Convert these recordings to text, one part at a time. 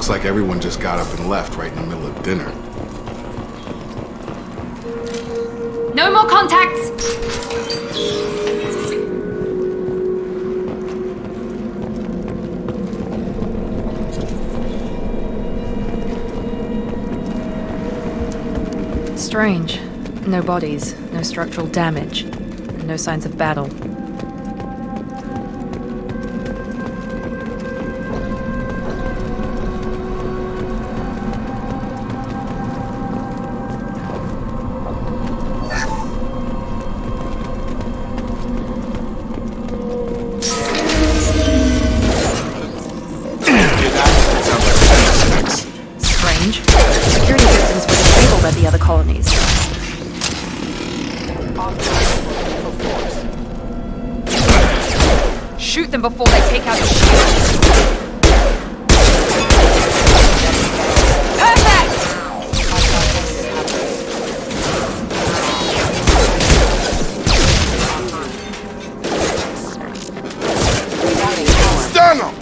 Looks like everyone just got up and left right in the middle of dinner. No more contacts! Strange. No bodies, no structural damage, and no signs of battle. Security systems were disabled at the other colonies. Shoot them before they take out the shield. Perfect! Stun them!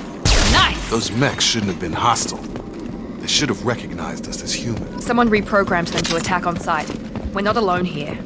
Nice! Those mechs shouldn't have been hostile. They should have recognized us as human. Someone reprogrammed them to attack on sight. We're not alone here.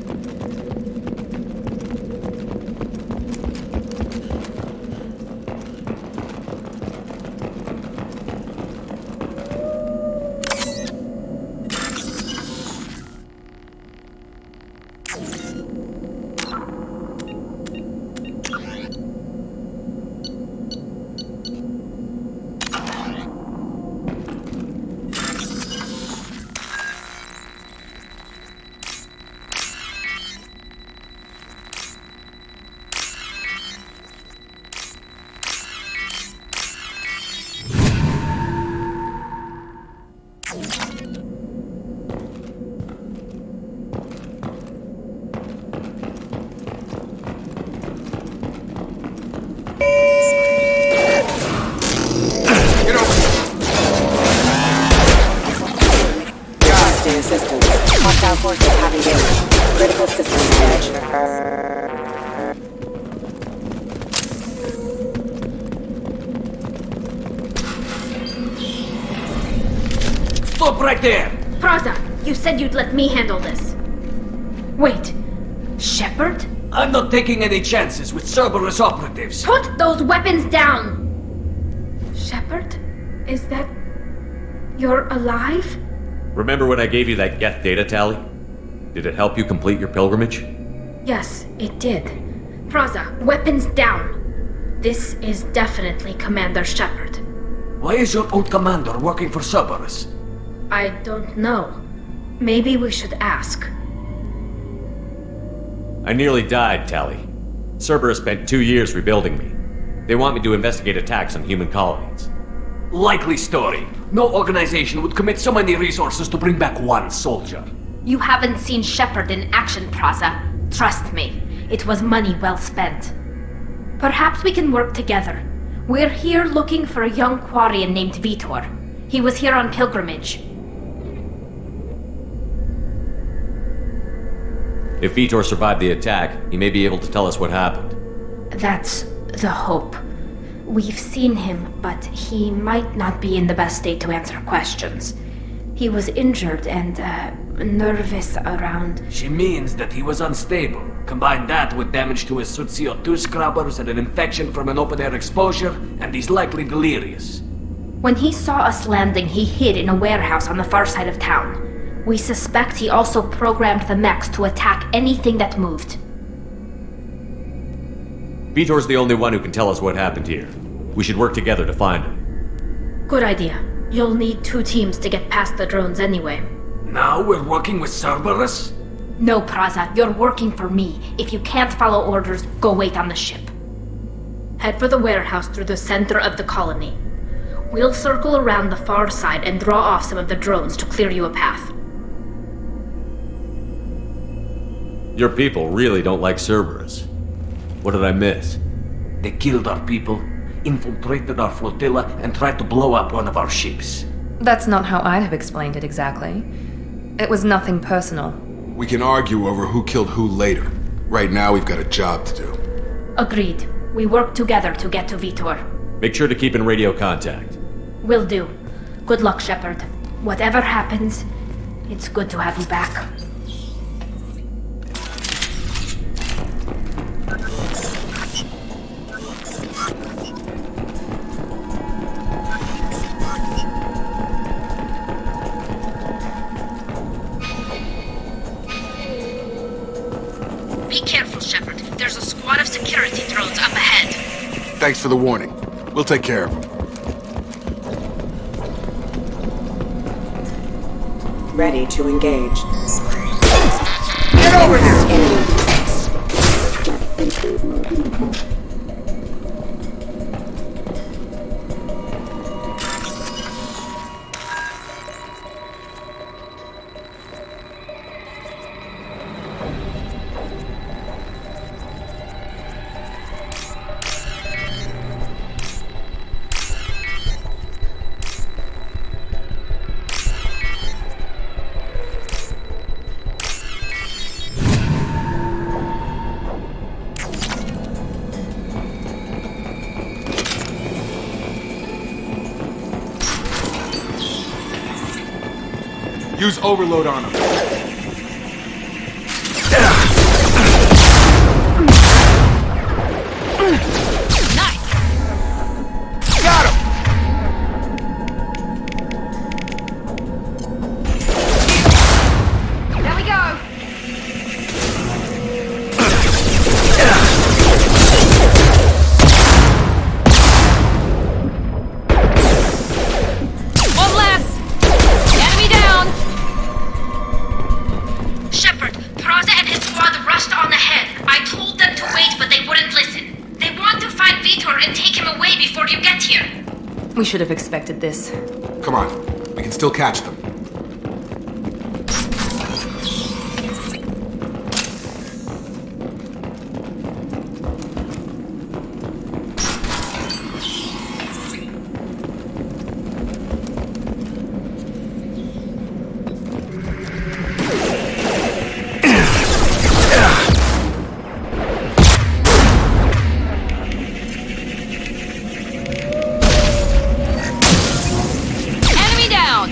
Assistance. Hostile forces having damage. Critical systems damage. Stop right there! Praza, you said you'd let me handle this. Wait, Shepard? I'm not taking any chances with Cerberus operatives. Put those weapons down! Shepard? Is that... you're alive? Remember when I gave you that Geth data tally? Did it help you complete your pilgrimage? Yes, it did. Praza, weapons down. This is definitely Commander Shepard. Why is your old commander working for Cerberus? I don't know. Maybe we should ask. I nearly died, Tally. Cerberus spent 2 years rebuilding me. They want me to investigate attacks on human colonies. Likely story. No organization would commit so many resources to bring back one soldier. You haven't seen Shepard in action, Praza. Trust me, it was money well spent. Perhaps we can work together. We're here looking for a young Quarian named Vitor. He was here on pilgrimage. If Vitor survived the attack, he may be able to tell us what happened. That's the hope. We've seen him, but he might not be in the best state to answer questions. He was injured and, nervous around... She means that he was unstable. Combine that with damage to his suit CO2 scrubbers and an infection from an open-air exposure, and he's likely delirious. When he saw us landing, he hid in a warehouse on the far side of town. We suspect he also programmed the mechs to attack anything that moved. Vitor's the only one who can tell us what happened here. We should work together to find him. Good idea. You'll need 2 teams to get past the drones anyway. Now we're working with Cerberus? No, Praza, you're working for me. If you can't follow orders, go wait on the ship. Head for the warehouse through the center of the colony. We'll circle around the far side and draw off some of the drones to clear you a path. Your people really don't like Cerberus. What did I miss? They killed our people, infiltrated our flotilla, and tried to blow up one of our ships. That's not how I'd have explained it exactly. It was nothing personal. We can argue over who killed who later. Right now, we've got a job to do. Agreed. We work together to get to Vitor. Make sure to keep in radio contact. Will do. Good luck, Shepard. Whatever happens, it's good to have you back. Be careful, Shepard. There's a squad of security drones up ahead. Thanks for the warning. We'll take care of them. Ready to engage. Get over here! Enemy. Use overload on them. Nice! Got him! There we go! One less! Enemy down! Shepard, Peraza and his squad rushed on ahead. I told them to wait, but they wouldn't listen. They want to find Vitor and take him away before you get here. We should have expected this. Come on. We can still catch them. Enemy down!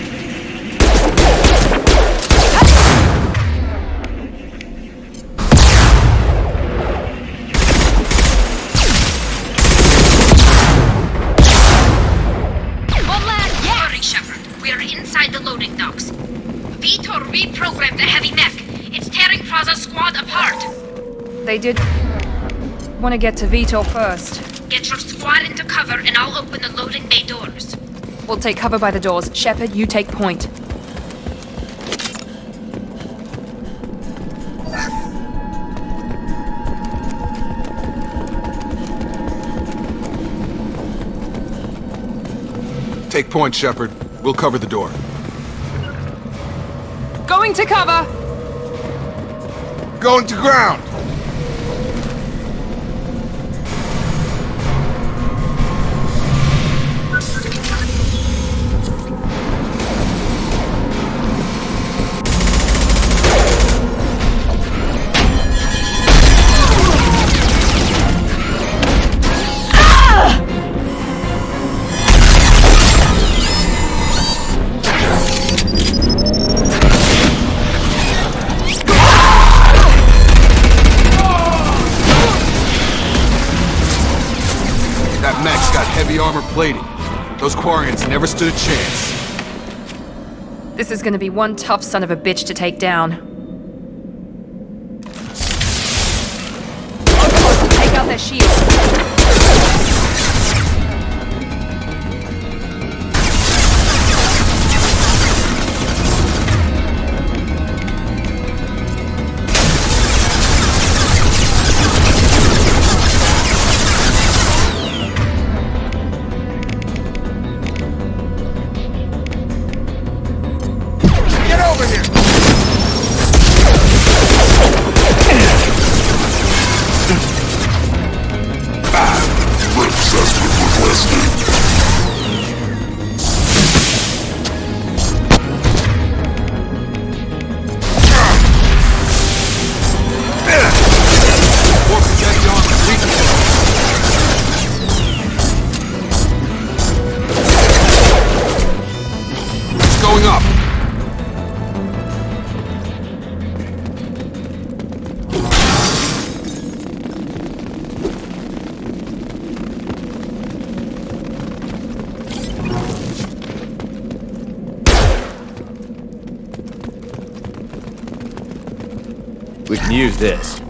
One last, yes! Hurry, Shepard. We are inside the loading docks. Vitor reprogrammed the heavy mech. It's tearing Peraza's squad apart. They did want to get to Vitor first. Get your squad into cover and I'll open the loading bay doors. We'll take cover by the doors. Shepard, you take point. Take point, Shepard. We'll cover the door. Going to cover! Going to ground! That mech's got heavy armor plating. Those Quarians never stood a chance. This is gonna be one tough son of a bitch to take down. Take out their shields. Get over here! We can use this.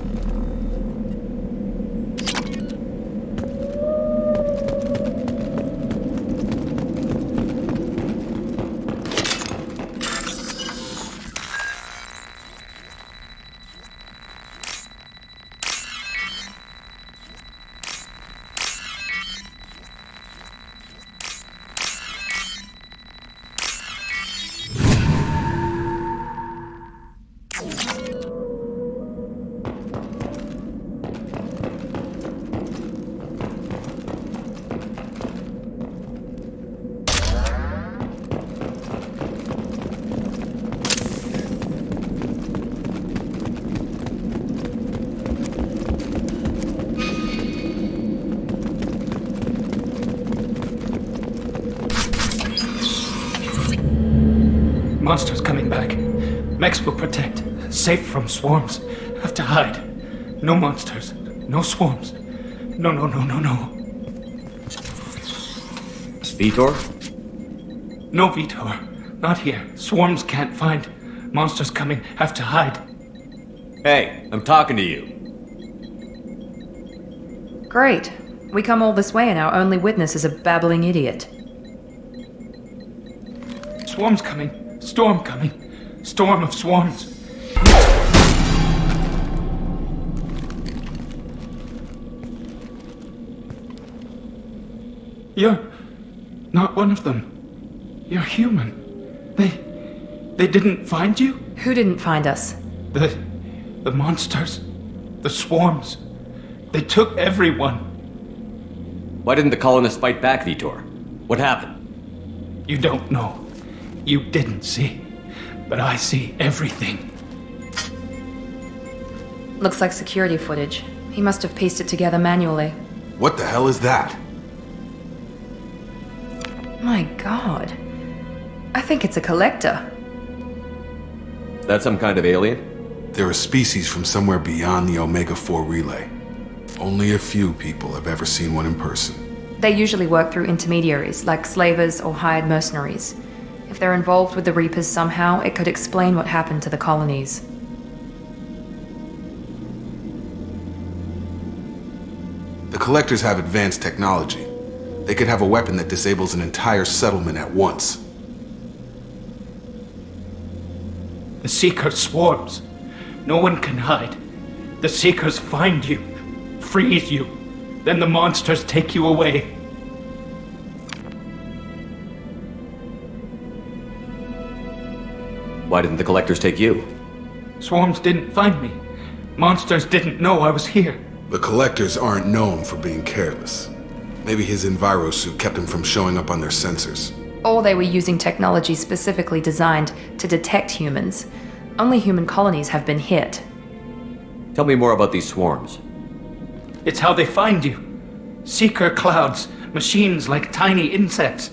Monsters coming back. Mechs will protect. Safe from swarms. Have to hide. No monsters. No swarms. No. Vitor? No Vitor. Not here. Swarms can't find. Monsters coming. Have to hide. Hey, I'm talking to you. Great. We come all this way and our only witness is a babbling idiot. Swarms coming. Storm coming. Storm of swarms. You're not one of them. You're human. They didn't find you? Who didn't find us? The monsters. The swarms. They took everyone. Why didn't the colonists fight back, Vitor? What happened? You don't know. You didn't see. But I see everything. Looks like security footage. He must have pieced it together manually. What the hell is that? My god. I think it's a collector. Is that some kind of alien? They're a species from somewhere beyond the Omega-4 relay. Only a few people have ever seen one in person. They usually work through intermediaries, like slavers or hired mercenaries. If they're involved with the Reapers somehow, it could explain what happened to the colonies. The Collectors have advanced technology. They could have a weapon that disables an entire settlement at once. The Seeker swarms. No one can hide. The Seekers find you, freeze you, then the monsters take you away. Why didn't the collectors take you? Swarms didn't find me. Monsters didn't know I was here. The Collectors aren't known for being careless. Maybe his Enviro suit kept him from showing up on their sensors. Or they were using technology specifically designed to detect humans. Only human colonies have been hit. Tell me more about these swarms. It's how they find you. Seeker clouds, machines like tiny insects.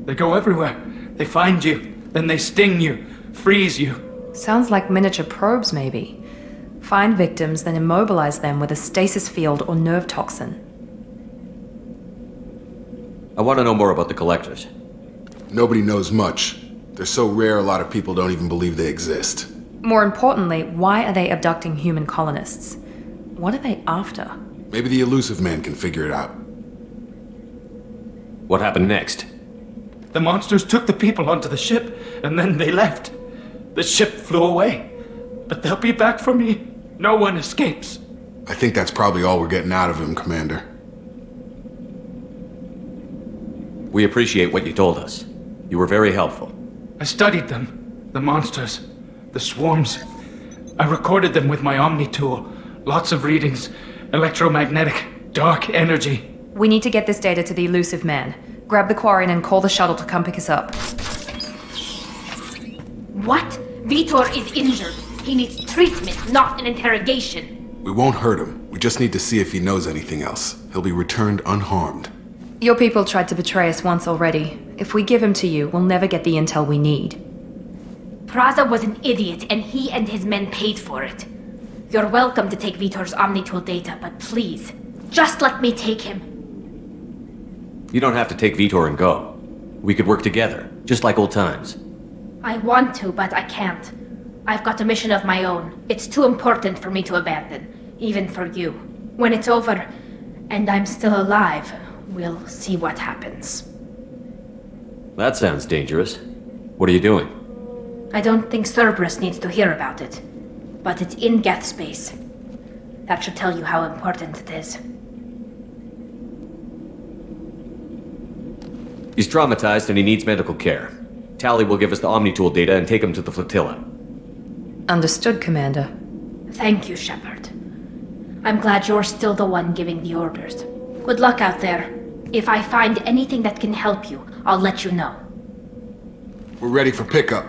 They go everywhere. They find you, then they sting you, freeze you. Sounds like miniature probes, maybe. Find victims, then immobilize them with a stasis field or nerve toxin. I want to know more about the collectors. Nobody knows much. They're so rare a lot of people don't even believe they exist. More importantly, why are they abducting human colonists? What are they after? Maybe the Elusive Man can figure it out. What happened next? The monsters took the people onto the ship, and then they left. The ship flew away. But they'll be back for me. No one escapes. I think that's probably all we're getting out of him, Commander. We appreciate what you told us. You were very helpful. I studied them. The monsters. The swarms. I recorded them with my Omni tool. Lots of readings. Electromagnetic. Dark energy. We need to get this data to the Elusive Man. Grab the Quarian and call the shuttle to come pick us up. What? Vitor is injured. He needs treatment, not an interrogation. We won't hurt him. We just need to see if he knows anything else. He'll be returned unharmed. Your people tried to betray us once already. If we give him to you, we'll never get the intel we need. Praza was an idiot, and he and his men paid for it. You're welcome to take Vitor's Omnitool data, but please, just let me take him. You don't have to take Vitor and go. We could work together, just like old times. I want to, but I can't. I've got a mission of my own. It's too important for me to abandon, even for you. When it's over, and I'm still alive, we'll see what happens. That sounds dangerous. What are you doing? I don't think Cerberus needs to hear about it, but it's in Geth space. That should tell you how important it is. He's traumatized and he needs medical care. Tally will give us the Omni-Tool data and take him to the flotilla. Understood, Commander. Thank you, Shepard. I'm glad you're still the one giving the orders. Good luck out there. If I find anything that can help you, I'll let you know. We're ready for pickup.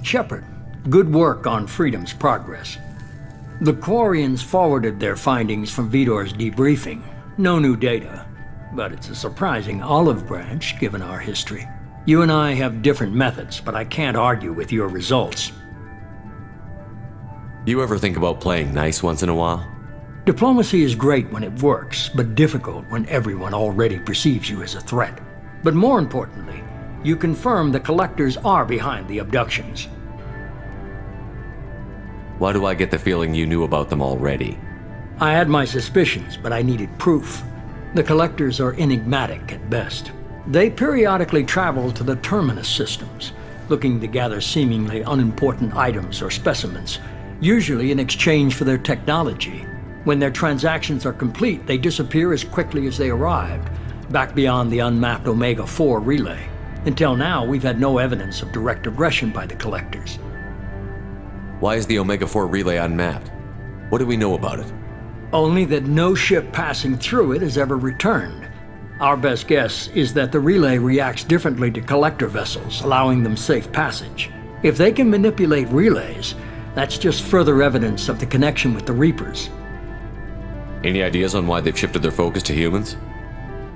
Shepard, good work on Freedom's progress. The Quarians forwarded their findings from Vidor's debriefing. No new data, but it's a surprising olive branch given our history. You and I have different methods, but I can't argue with your results. You ever think about playing nice once in a while? Diplomacy is great when it works, but difficult when everyone already perceives you as a threat. But more importantly, you confirm the Collectors are behind the abductions. Why do I get the feeling you knew about them already? I had my suspicions, but I needed proof. The Collectors are enigmatic at best. They periodically travel to the Terminus systems, looking to gather seemingly unimportant items or specimens, usually in exchange for their technology. When their transactions are complete, they disappear as quickly as they arrived, back beyond the unmapped Omega-4 relay. Until now, we've had no evidence of direct aggression by the Collectors. Why is the Omega-4 relay unmapped? What do we know about it? Only that no ship passing through it has ever returned. Our best guess is that the relay reacts differently to Collector vessels, allowing them safe passage. If they can manipulate relays, that's just further evidence of the connection with the Reapers. Any ideas on why they've shifted their focus to humans?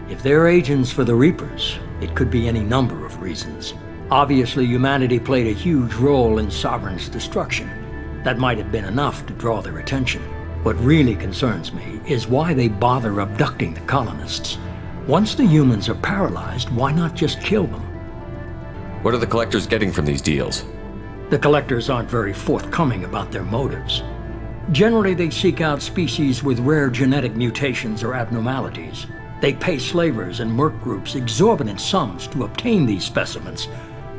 If they're agents for the Reapers, it could be any number of reasons. Obviously, humanity played a huge role in Sovereign's destruction. That might have been enough to draw their attention. What really concerns me is why they bother abducting the colonists. Once the humans are paralyzed, why not just kill them? What are the Collectors getting from these deals? The Collectors aren't very forthcoming about their motives. Generally, they seek out species with rare genetic mutations or abnormalities. They pay slavers and merc groups exorbitant sums to obtain these specimens,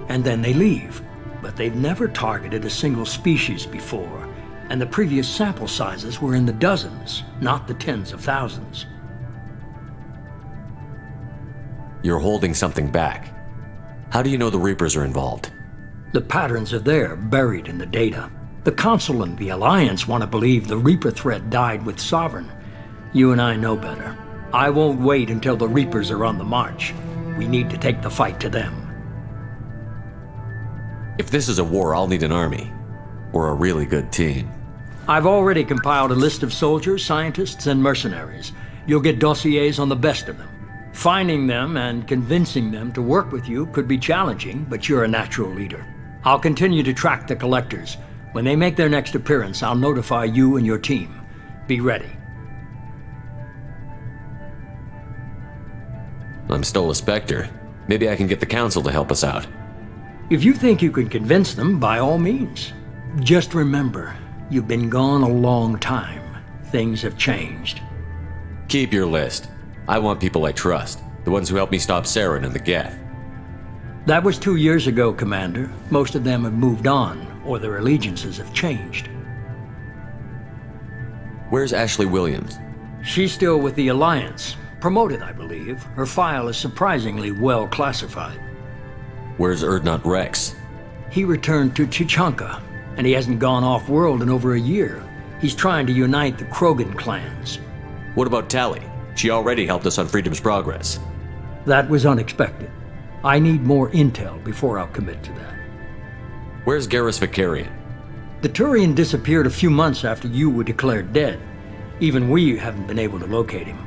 and then they leave. But they've never targeted a single species before, and the previous sample sizes were in the dozens, not the tens of thousands. You're holding something back. How do you know the Reapers are involved? The patterns are there, buried in the data. The Council and the Alliance want to believe the Reaper threat died with Sovereign. You and I know better. I won't wait until the Reapers are on the march. We need to take the fight to them. If this is a war, I'll need an army. Or a really good team. I've already compiled a list of soldiers, scientists, and mercenaries. You'll get dossiers on the best of them. Finding them and convincing them to work with you could be challenging, but you're a natural leader. I'll continue to track the Collectors. When they make their next appearance, I'll notify you and your team. Be ready. I'm still a Spectre. Maybe I can get the Council to help us out. If you think you can convince them, by all means. Just remember, you've been gone a long time. Things have changed. Keep your list. I want people I trust. The ones who helped me stop Saren and the Geth. That was 2 years ago, Commander. Most of them have moved on, or their allegiances have changed. Where's Ashley Williams? She's still with the Alliance. Promoted, I believe. Her file is surprisingly well classified. Where's Erdnot Rex? He returned to Chichanka, and he hasn't gone off-world in over a year. He's trying to unite the Krogan clans. What about Tally? She already helped us on Freedom's progress. That was unexpected. I need more intel before I'll commit to that. Where's Garrus Vicarian? The Turian disappeared a few months after you were declared dead. Even we haven't been able to locate him.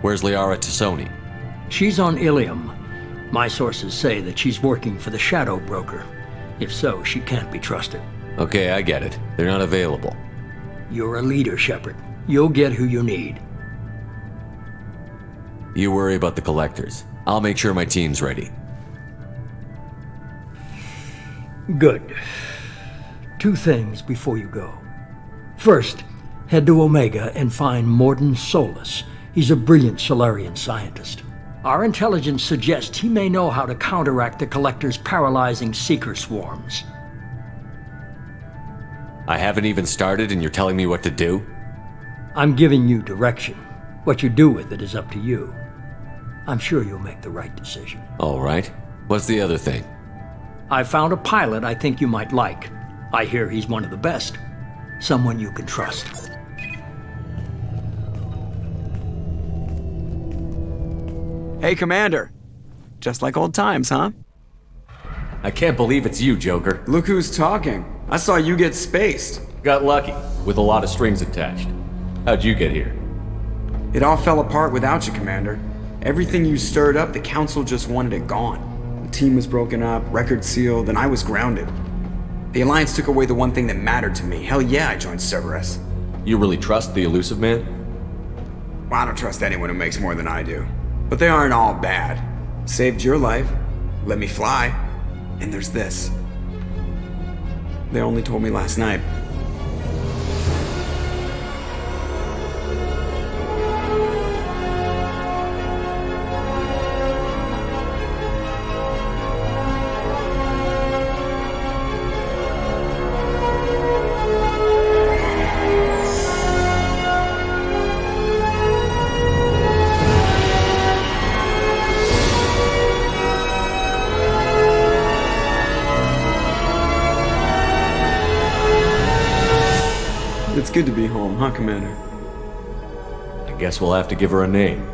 Where's Liara Tassoni? She's on Ilium. My sources say that she's working for the Shadow Broker. If so, she can't be trusted. Okay, I get it. They're not available. You're a leader, Shepard. You'll get who you need. You worry about the collectors. I'll make sure my team's ready. Good. 2 things before you go. First, head to Omega and find MORDIN Solus. He's a brilliant Solarian scientist. Our intelligence suggests he may know how to counteract the Collector's paralyzing Seeker swarms. I haven't even started and you're telling me what to do? I'm giving you direction. What you do with it is up to you. I'm sure you'll make the right decision. All right. What's the other thing? I found a pilot I think you might like. I hear he's one of the best. Someone you can trust. Hey, Commander. Just like old times, huh? I can't believe it's you, Joker. Look who's talking. I saw you get spaced. Got lucky, with a lot of strings attached. How'd you get here? It all fell apart without you, Commander. Everything you stirred up, the Council just wanted it gone. The team was broken up, record sealed, and I was grounded. The Alliance took away the one thing that mattered to me. Hell yeah, I joined Cerberus. You really trust the Elusive Man? Well, I don't trust anyone who makes more than I do. But they aren't all bad. Saved your life, let me fly, and there's this. They only told me last night. It's good to be home, huh, Commander? I guess we'll have to give her a name.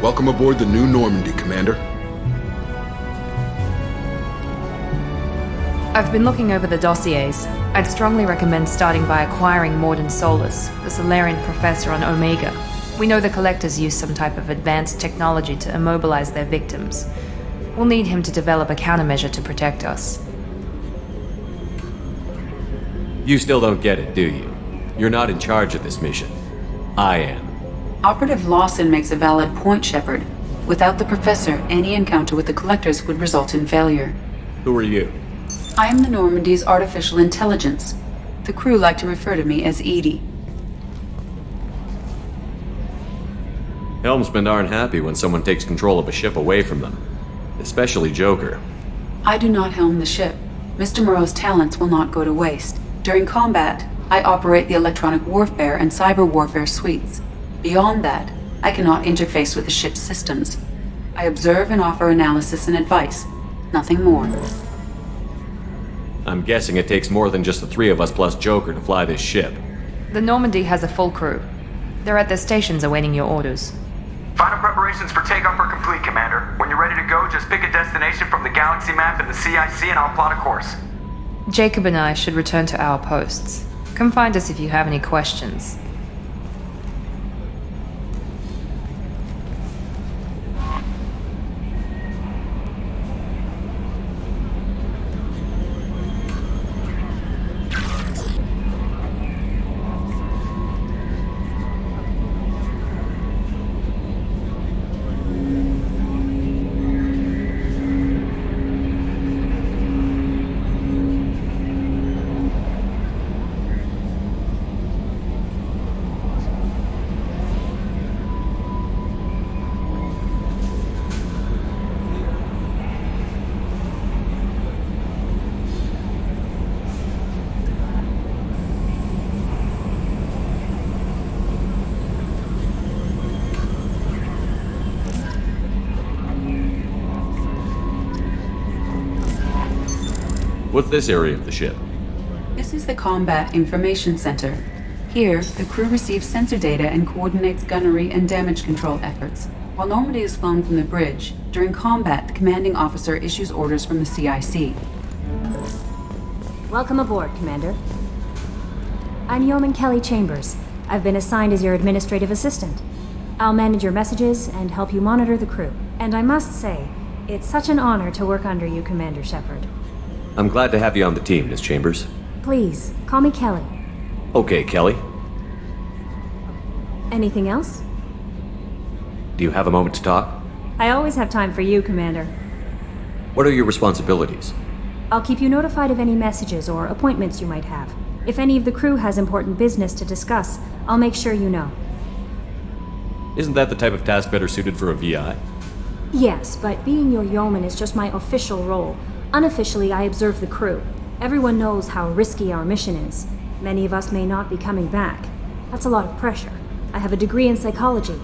Welcome aboard the new Normandy, Commander. I've been looking over the dossiers. I'd strongly recommend starting by acquiring MORDIN Solus, the Solarian professor on Omega. We know the Collectors use some type of advanced technology to immobilize their victims. We'll need him to develop a countermeasure to protect us. You still don't get it, do you? You're not in charge of this mission. I am. Operative Lawson makes a valid point, Shepard. Without the Professor, any encounter with the Collectors would result in failure. Who are you? I am the Normandy's artificial intelligence. The crew like to refer to me as Edie. Helmsmen aren't happy when someone takes control of a ship away from them. Especially Joker. I do not helm the ship. Mr. Moreau's talents will not go to waste. During combat, I operate the electronic warfare and cyber warfare suites. Beyond that, I cannot interface with the ship's systems. I observe and offer analysis and advice. Nothing more. I'm guessing it takes more than just the three of us plus Joker to fly this ship. The Normandy has a full crew. They're at their stations awaiting your orders. Final preparations for takeoff are complete, Commander. When you're ready to go, just pick a destination from the galaxy map in the CIC and I'll plot a course. Jacob and I should return to our posts. Come find us if you have any questions. What's this area of the ship? This is the Combat Information Center. Here, the crew receives sensor data and coordinates gunnery and damage control efforts. While Normandy is flown from the bridge, during combat, the commanding officer issues orders from the CIC. Welcome aboard, Commander. I'm Yeoman Kelly Chambers. I've been assigned as your administrative assistant. I'll manage your messages and help you monitor the crew. And I must say, it's such an honor to work under you, Commander Shepard. I'm glad to have you on the team, Miss Chambers. Please, call me Kelly. Okay, Kelly. Anything else? Do you have a moment to talk? I always have time for you, Commander. What are your responsibilities? I'll keep you notified of any messages or appointments you might have. If any of the crew has important business to discuss, I'll make sure you know. Isn't that the type of task better suited for a VI? Yes, but being your yeoman is just my official role. Unofficially, I observe the crew. Everyone knows how risky our mission is. Many of us may not be coming back. That's a lot of pressure. I have a degree in psychology.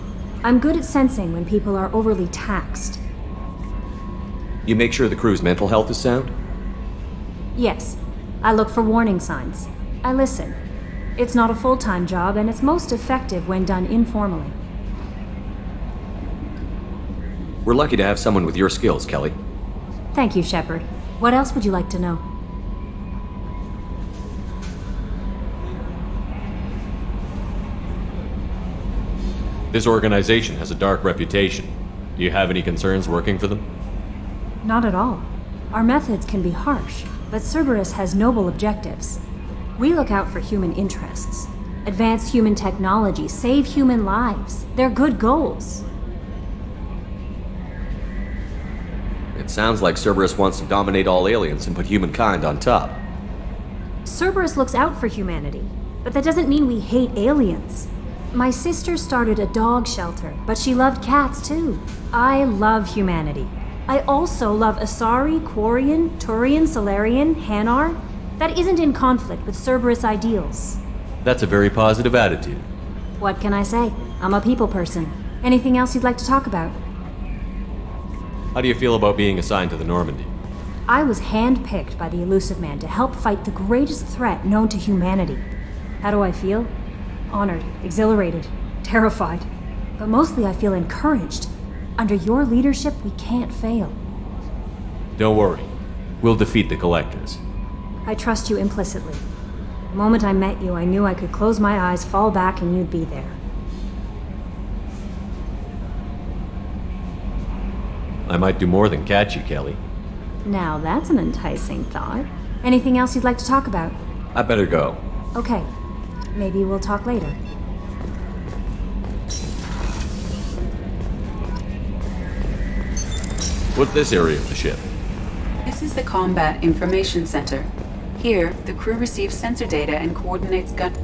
I'm good at sensing when people are overly taxed. You make sure the crew's mental health is sound? Yes. I look for warning signs. I listen. It's not a full-time job, and it's most effective when done informally. We're lucky to have someone with your skills, Kelly. Thank you, Shepard. What else would you like to know? This organization has a dark reputation. Do you have any concerns working for them? Not at all. Our methods can be harsh, but Cerberus has noble objectives. We look out for human interests. Advance human technology, save human lives. They're good goals. It sounds like Cerberus wants to dominate all aliens and put humankind on top. Cerberus looks out for humanity, but that doesn't mean we hate aliens. My sister started a dog shelter, but she loved cats too. I love humanity. I also love Asari, Quarian, Turian, Solarian, Hanar. That isn't in conflict with Cerberus ideals. That's a very positive attitude. What can I say? I'm a people person. Anything else you'd like to talk about? How do you feel about being assigned to the Normandy? I was handpicked by the Elusive Man to help fight the greatest threat known to humanity. How do I feel? Honored, exhilarated, terrified. But mostly I feel encouraged. Under your leadership, we can't fail. Don't worry. We'll defeat the Collectors. I trust you implicitly. The moment I met you, I knew I could close my eyes, fall back, and you'd be there. I might do more than catch you, Kelly. Now that's an enticing thought. Anything else you'd like to talk about? I better go. Okay. Maybe we'll talk later. What's this area of the ship? This is the Combat Information Center. Here, the crew receives sensor data and coordinates gun...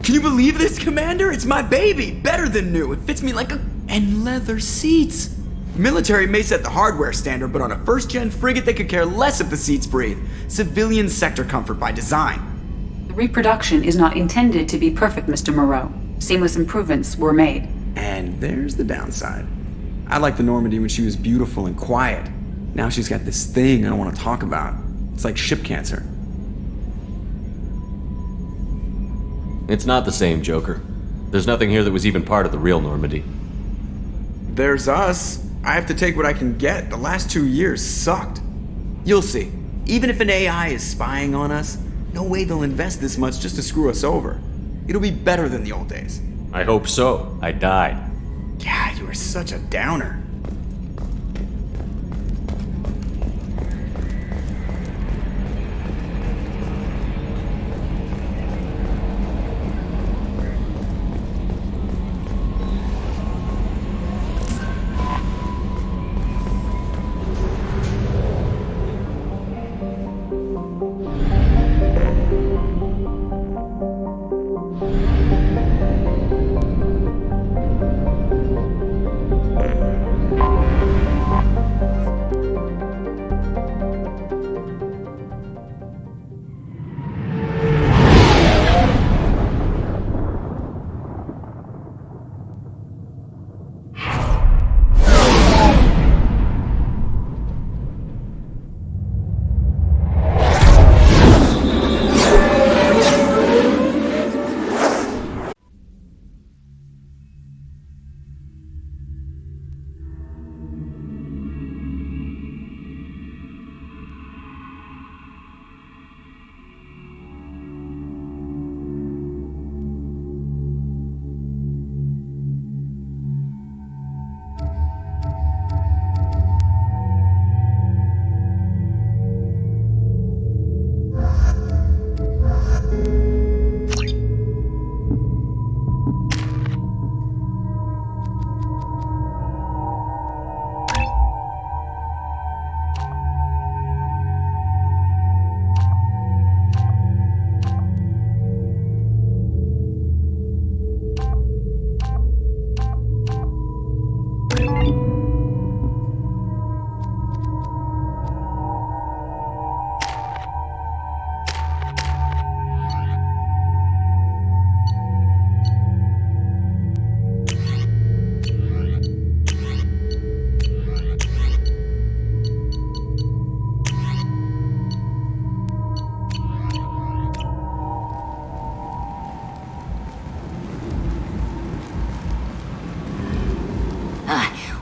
Can you believe this, Commander? It's my baby! Better than new. It fits me like a... And leather seats. Military may set the hardware standard, but on a first-gen frigate, they could care less if the seats breathe. Civilian sector comfort by design. The reproduction is not intended to be perfect, Mr. Moreau. Seamless improvements were made. And there's the downside. I liked the Normandy when she was beautiful and quiet. Now she's got this thing I don't want to talk about. It's like ship cancer. It's not the same, Joker. There's nothing here that was even part of the real Normandy. There's us. I have to take what I can get. The last 2 years sucked. You'll see. Even if an AI is spying on us, no way they'll invest this much just to screw us over. It'll be better than the old days. I hope so. I died. God, you are such a downer.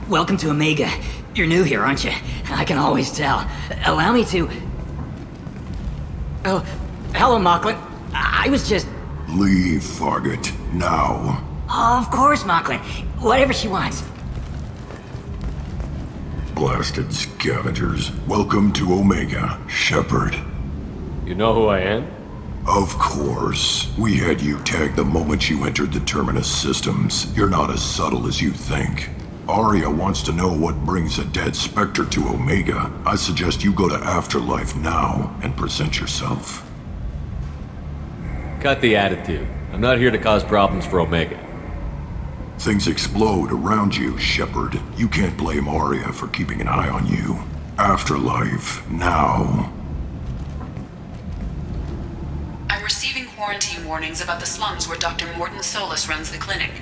Welcome to Omega. You're new here, aren't you? I can always tell. Allow me to... Oh, hello, Mocklin. I was just... Leave, Fargate, now. Oh, of course, Mocklin. Whatever she wants. Blasted scavengers. Welcome to Omega, Shepard. You know who I am? Of course. We had you tagged the moment you entered the Terminus systems. You're not as subtle as you think. Arya wants to know what brings a dead Spectre to Omega. I suggest you go to Afterlife now and present yourself. Cut the attitude. I'm not here to cause problems for Omega. Things explode around you, Shepard. You can't blame Arya for keeping an eye on you. Afterlife, now. I'm receiving quarantine warnings about the slums where Dr. MORDIN Solus runs the clinic.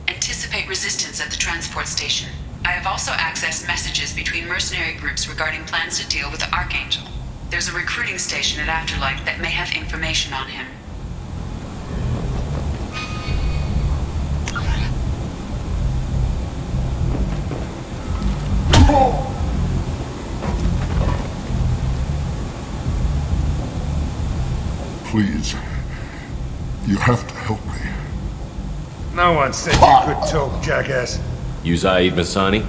Anticipate resistance at the transport station. I have also accessed messages between mercenary groups regarding plans to deal with the Archangel. There's a recruiting station at Afterlife that may have information on him. Please, you have to help me. No one said you could talk, jackass. You Zaid Masani?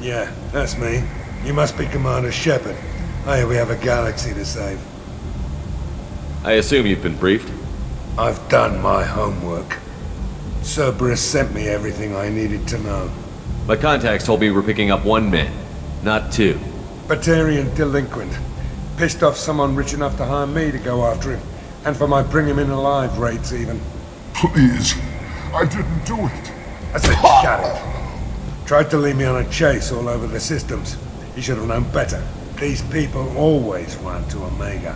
Yeah, that's me. You must be Commander Shepard. I hear we have a galaxy to save. I assume you've been briefed? I've done my homework. Cerberus sent me everything I needed to know. My contacts told me we're picking up one man, not two. Batarian delinquent. Pissed off someone rich enough to hire me to go after him. And for my bring him in alive rates, even. Please, I didn't do it. I said shut it. Tried to lead me on a chase all over the systems. He should have known better. These people always run to Omega.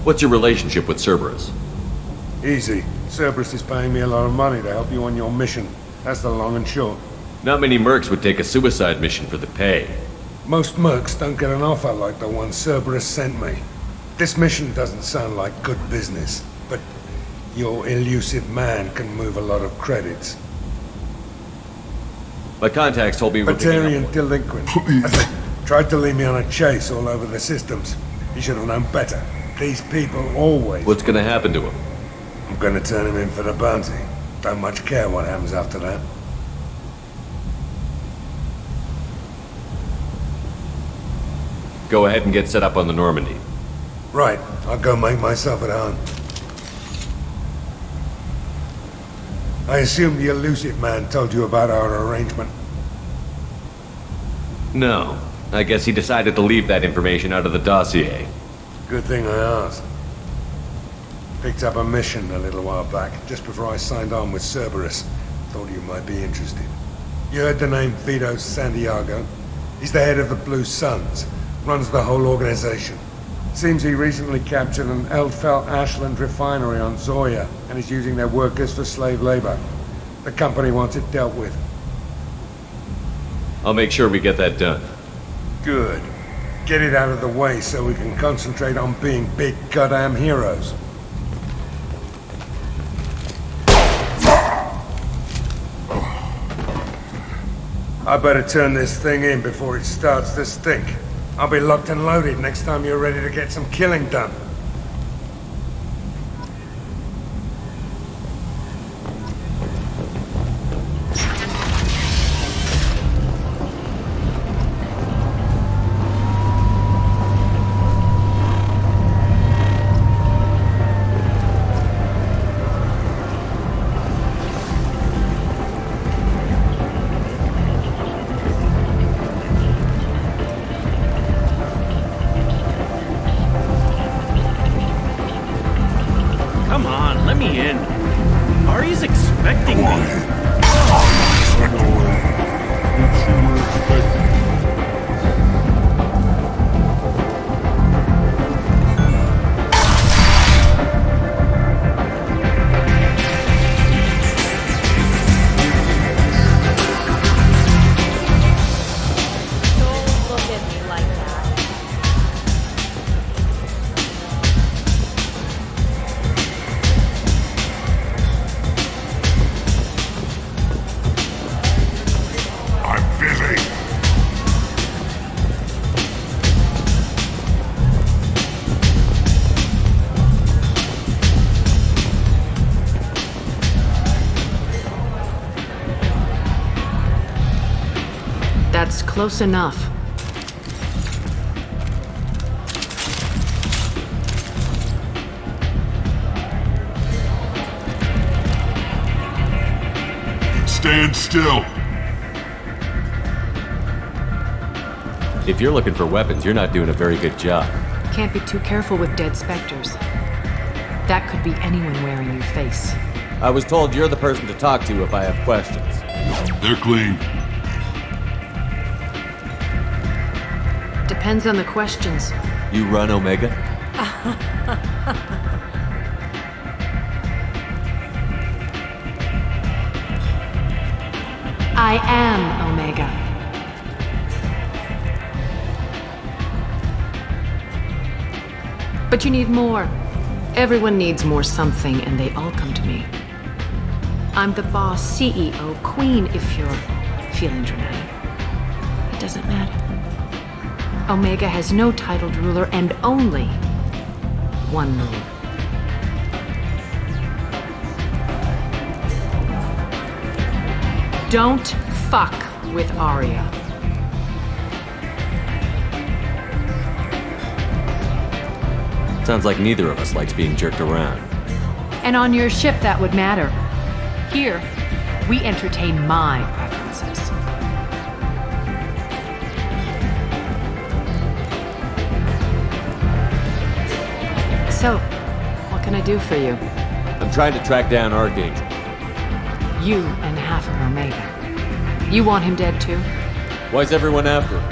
What's your relationship with Cerberus? Easy. Cerberus is paying me a lot of money to help you on your mission. That's the long and short. Not many mercs would take a suicide mission for the pay. Most mercs don't get an offer like the one Cerberus sent me. This mission doesn't sound like good business, but your elusive man can move a lot of credits. My contacts told me we were picking Batarian up delinquent. I said, tried to lead me on a chase all over the systems. He should have known better. These people always... What's gonna happen to him? I'm gonna turn him in for the bounty. Don't much care what happens after that. Go ahead and get set up on the Normandy. Right, I'll go make myself at home. I assume the elusive man told you about our arrangement. No. I guess he decided to leave that information out of the dossier. Good thing I asked. Picked up a mission a little while back, just before I signed on with Cerberus. Thought you might be interested. You heard the name Vito Santiago? He's the head of the Blue Suns. Runs the whole organization. Seems he recently captured an Eldfell Ashland refinery on Zoya, and is using their workers for slave labor. The company wants it dealt with. I'll make sure we get that done. Good. Get it out of the way so we can concentrate on being big goddamn heroes. I better turn this thing in before it starts to stink. I'll be locked and loaded next time you're ready to get some killing done. Come on, let me in. Ari's expecting me. That's close enough. Stand still. If you're looking for weapons, you're not doing a very good job. Can't be too careful with dead specters. That could be anyone wearing your face. I was told you're the person to talk to if I have questions. They're clean. Depends on the questions. You run Omega? I am Omega. But you need more. Everyone needs more something, and they all come to me. I'm the boss, CEO, queen, if you're feeling dramatic. It doesn't matter. Omega has no titled ruler and only one ruler. Don't fuck with Arya. Sounds like neither of us likes being jerked around. And on your ship, that would matter. Here, we entertain my preferences. So, what can I do for you? I'm trying to track down Archangel. You and half of Omega. You want him dead too? Why's everyone after him?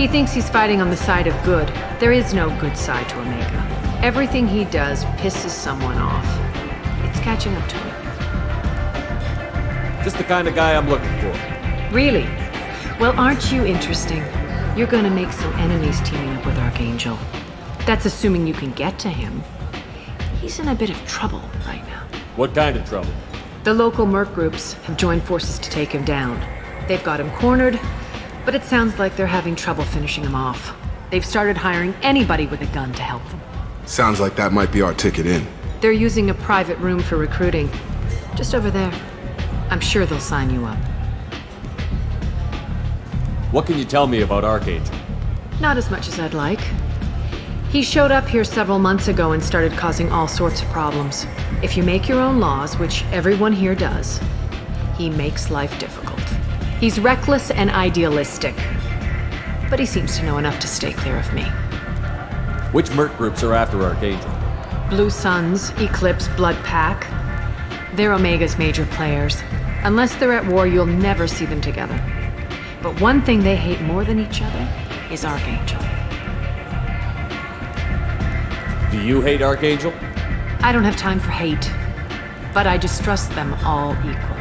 He thinks he's fighting on the side of good. There is no good side to Omega. Everything he does pisses someone off. It's catching up to him. Just the kind of guy I'm looking for. Really? Well, aren't you interesting? You're gonna make some enemies teaming up with Archangel. That's assuming you can get to him. He's in a bit of trouble right now. What kind of trouble? The local merc groups have joined forces to take him down. They've got him cornered, but it sounds like they're having trouble finishing him off. They've started hiring anybody with a gun to help them. Sounds like that might be our ticket in. They're using a private room for recruiting. Just over there. I'm sure they'll sign you up. What can you tell me about Archangel? Not as much as I'd like. He showed up here several months ago and started causing all sorts of problems. If you make your own laws, which everyone here does, he makes life difficult. He's reckless and idealistic. But he seems to know enough to stay clear of me. Which merc groups are after Archangel? Blue Suns, Eclipse, Blood Pack. They're Omega's major players. Unless they're at war, you'll never see them together. But one thing they hate more than each other is Archangel. Do you hate Archangel? I don't have time for hate, but I distrust them all equally.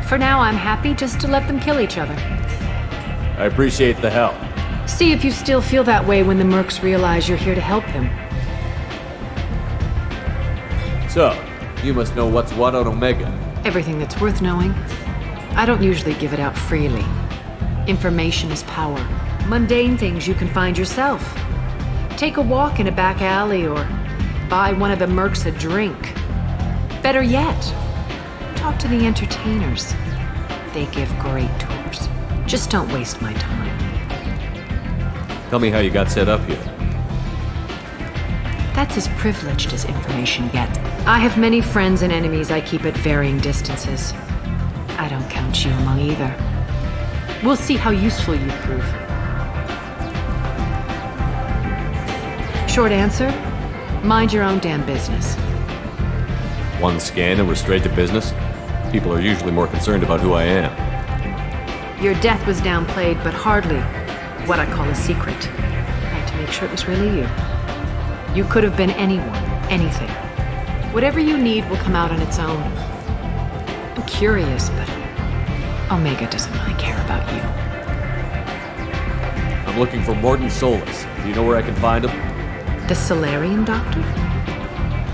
For now, I'm happy just to let them kill each other. I appreciate the help. See if you still feel that way when the mercs realize you're here to help him. So, you must know what's what on Omega. Everything that's worth knowing. I don't usually give it out freely. Information is power. Mundane things you can find yourself. Take a walk in a back alley or buy one of the mercs a drink. Better yet, talk to the entertainers. They give great tours. Just don't waste my time. Tell me how you got set up here. That's as privileged as information gets. I have many friends and enemies I keep at varying distances. I don't count you among either. We'll see how useful you prove. Short answer, mind your own damn business. One scan and we're straight to business? People are usually more concerned about who I am. Your death was downplayed, but hardly what I call a secret. I had to make sure it was really you. You could have been anyone, anything. Whatever you need will come out on its own. I'm curious, but Omega doesn't really care about you. I'm looking for MORDIN Solus. Do you know where I can find him? The Solarian doctor?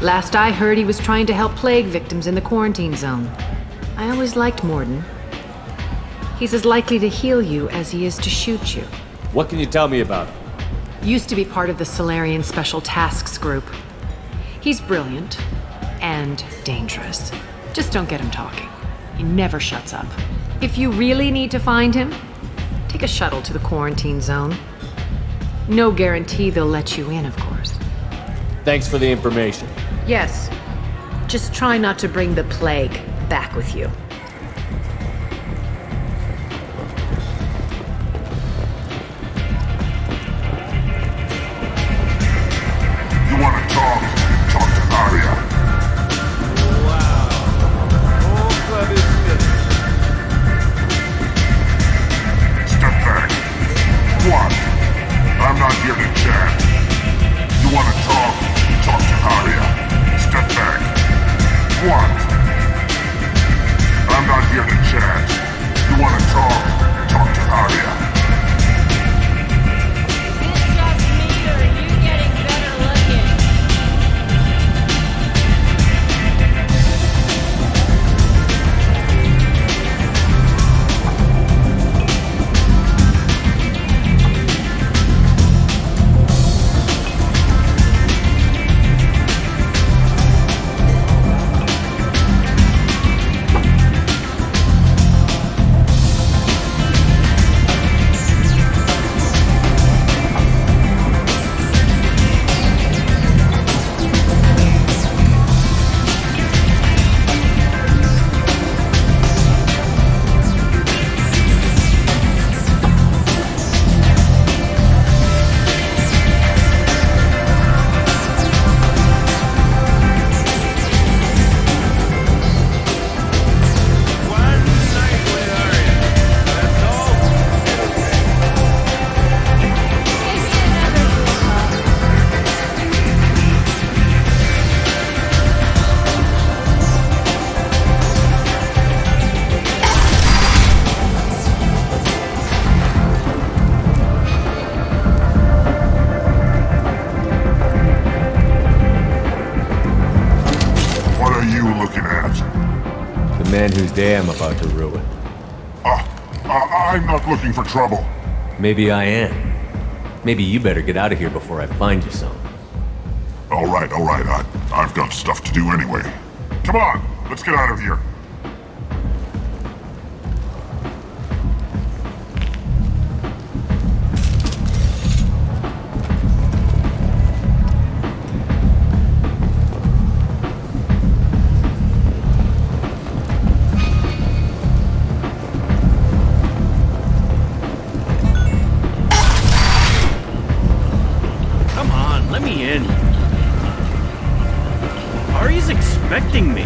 Last I heard, he was trying to help plague victims in the quarantine zone. I always liked MORDIN. He's as likely to heal you as he is to shoot you. What can you tell me about him? Used to be part of the Solarian Special Tasks Group. He's brilliant and dangerous. Just don't get him talking. He never shuts up. If you really need to find him, take a shuttle to the quarantine zone. No guarantee they'll let you in, of course. Thanks for the information. Yes. Just try not to bring the plague back with you. You want to talk? Talk to Aria. Step back. What? I'm not here to chat. You want to talk? Talk to Aria. Step back. What? I'm not here to chat. You want to talk? Talk to Aria. man whose day I'm about to ruin. I'm not looking for trouble. Maybe I am. Maybe you better get out of here before I find you some. All right. I've got stuff to do anyway. Come on, let's get out of here. Come on, let me in. Ari's expecting me.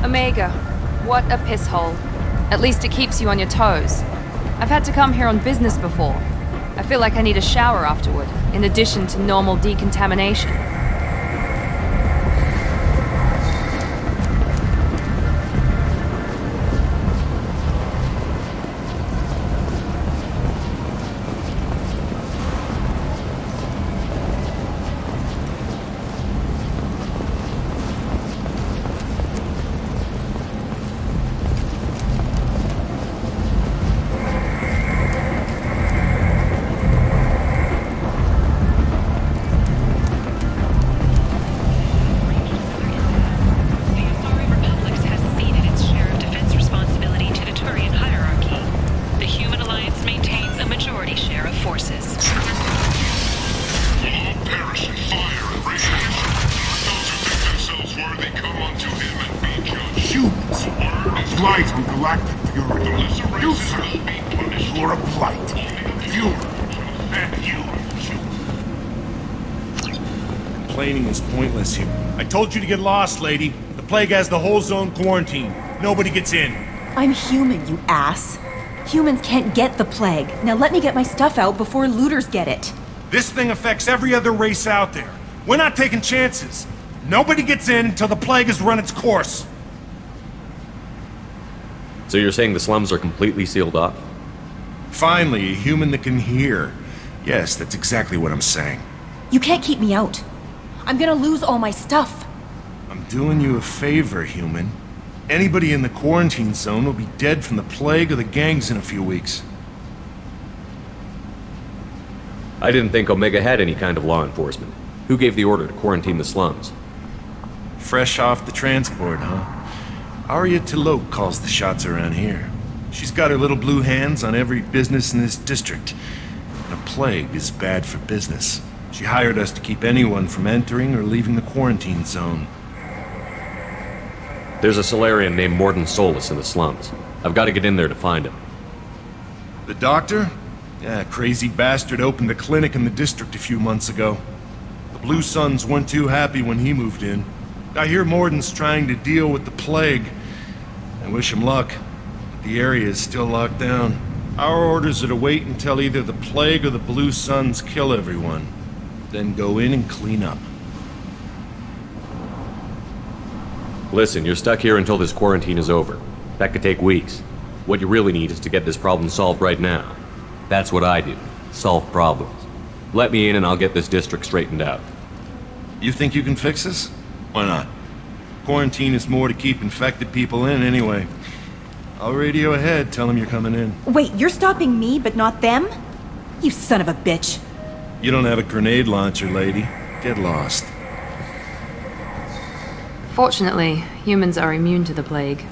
Omega, what a piss hole. At least it keeps you on your toes. I've had to come here on business before. I feel like I need a shower afterward, in addition to normal decontamination. Blight on galactic purity. You, sir, you're a blight. You and you. Complaining is pointless here. I told you to get lost, lady. The plague has the whole zone quarantined. Nobody gets in. I'm human, you ass. Humans can't get the plague. Now let me get my stuff out before looters get it. This thing affects every other race out there. We're not taking chances. Nobody gets in until the plague has run its course. So you're saying the slums are completely sealed off? Finally, a human that can hear. Yes, that's exactly what I'm saying. You can't keep me out. I'm gonna lose all my stuff. I'm doing you a favor, human. Anybody in the quarantine zone will be dead from the plague or the gangs in a few weeks. I didn't think Omega had any kind of law enforcement. Who gave the order to quarantine the slums? Fresh off the transport, huh? Arya Tilok calls the shots around here. She's got her little blue hands on every business in this district. The plague is bad for business. She hired us to keep anyone from entering or leaving the quarantine zone. There's a Solarian named MORDIN Solus in the slums. I've got to get in there to find him. The doctor? Yeah, crazy bastard opened a clinic in the district a few months ago. The Blue Suns weren't too happy when he moved in. I hear Mordin's trying to deal with the plague. I wish him luck, but the area is still locked down. Our orders are to wait until either the plague or the Blue Suns kill everyone, then go in and clean up. Listen, you're stuck here until this quarantine is over. That could take weeks. What you really need is to get this problem solved right now. That's what I do. Solve problems. Let me in and I'll get this district straightened out. You think you can fix this? Why not? Quarantine is more to keep infected people in anyway. I'll radio ahead, tell them you're coming in. Wait, you're stopping me, but not them? You son of a bitch. You don't have a grenade launcher, lady. Get lost. Fortunately, humans are immune to the plague.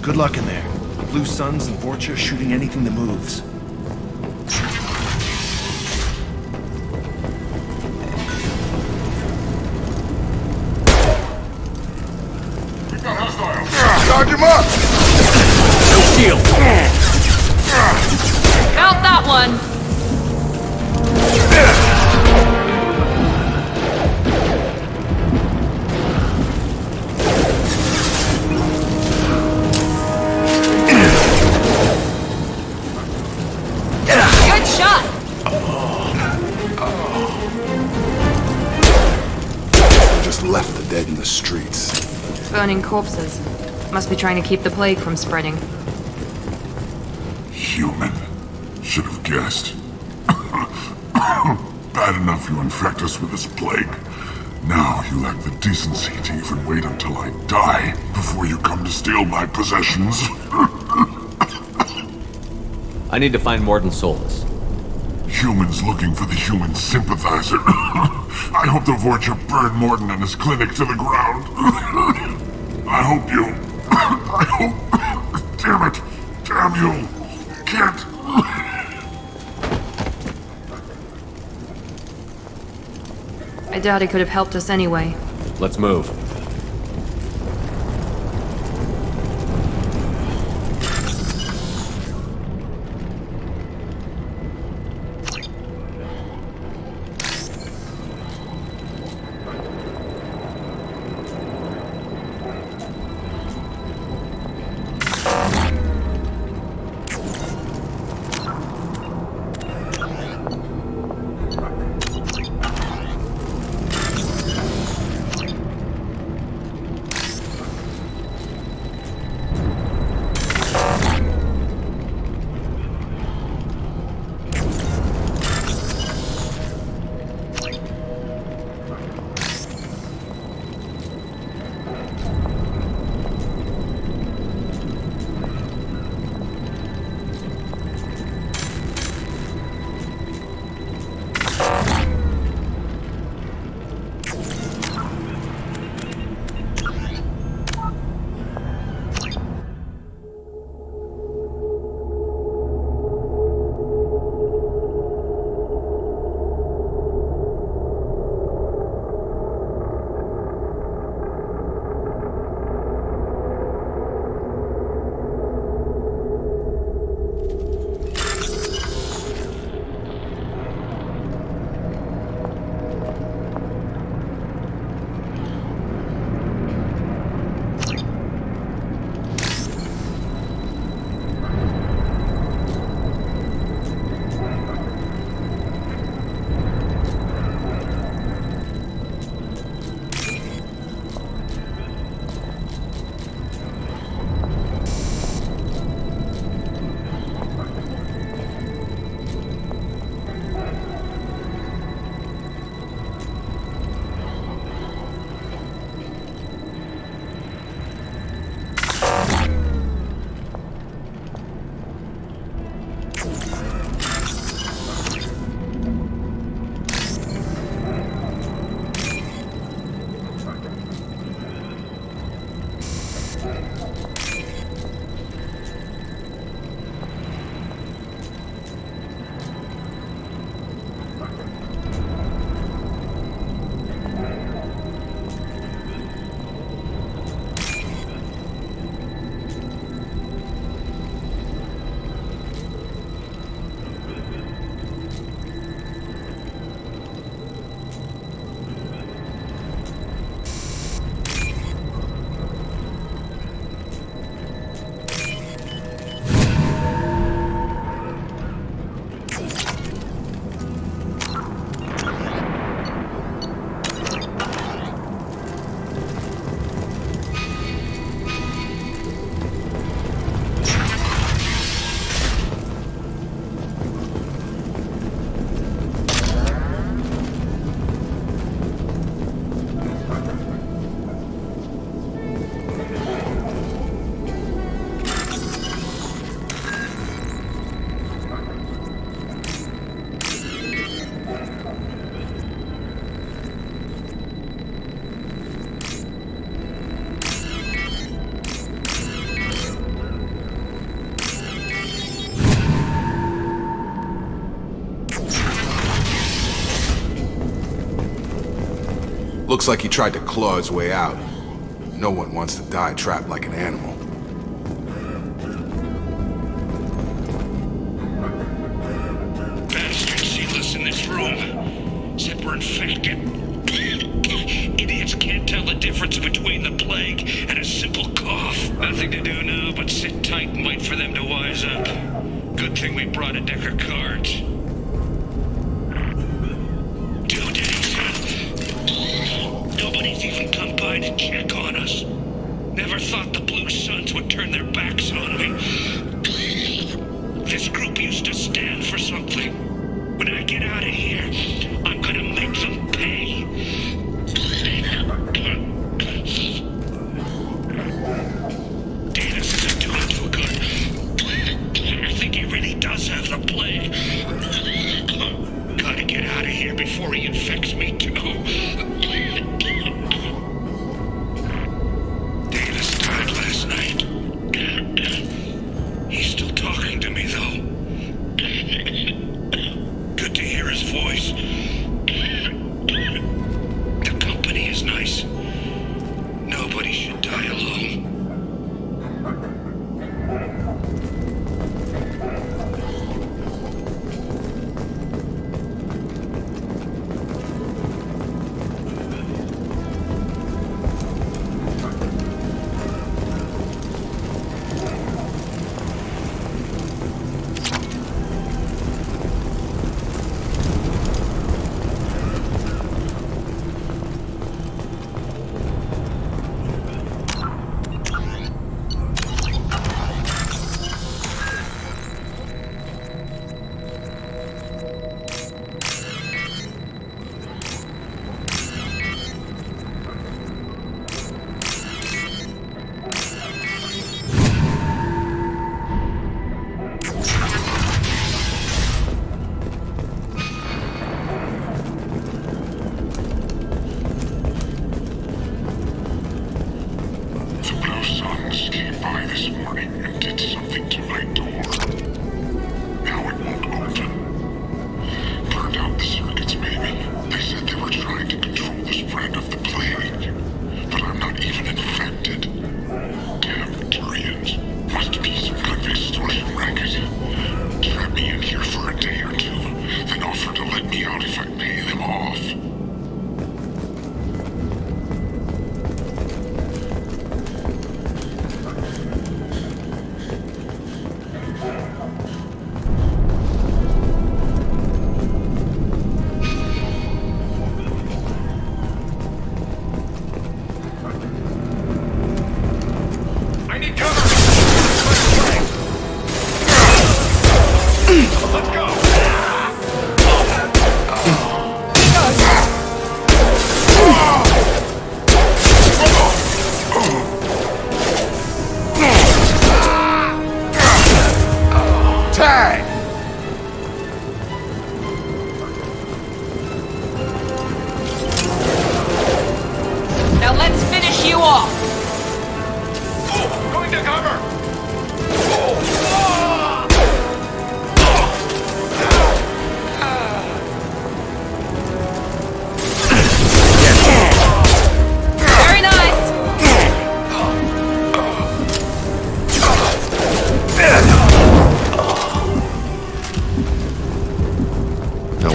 Good luck in there. Blue Suns and Vorcha shooting anything that moves. Charge him up! Shield! Count that one! Good shot! They just left the dead in the streets. Burning corpses. Must be trying to keep the plague from spreading. Human. Should have guessed. Bad enough you infect us with this plague. Now you lack the decency to even wait until I die before you come to steal my possessions. I need to find Mordin Solus. Humans looking for the human sympathizer. I hope the Vorcha burn Mordin and his clinic to the ground. I hope you... I hope... Damn it! Damn you! Can't... I doubt he could have helped us anyway. Let's move. Looks like he tried to claw his way out. No one wants to die trapped like an animal. Bastard sealed us in this room. Said we're infected. Idiots can't tell the difference between the plague and a simple cough. Nothing to do now but sit tight and wait for them to wise up. Good thing we brought a deck of cards. Nobody's even come by to check on us. Never thought the Blue Suns would turn their backs on me. This group used to stand for something. When I get out of here, I'm gonna make them pay. Davis isn't doing too good. I think he really does have the plague. Gotta get out of here before he infects me too. Davis died last night. He's still talking to me, though. Good to hear his voice. The company is nice. Nobody should die alone.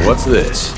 What's this?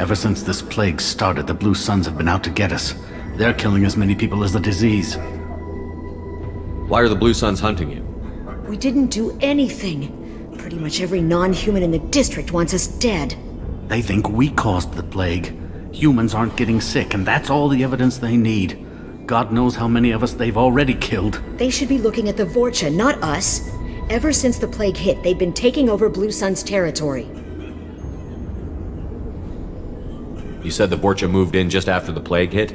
Ever since this plague started, the Blue Suns have been out to get us. They're killing as many people as the disease. Why are the Blue Suns hunting you? We didn't do anything. Pretty much every non-human in the district wants us dead. They think we caused the plague. Humans aren't getting sick, and that's all the evidence they need. God knows how many of us they've already killed. They should be looking at the Vorcha, not us. Ever since the plague hit, they've been taking over Blue Sun's territory. You said the Vorcha moved in just after the plague hit?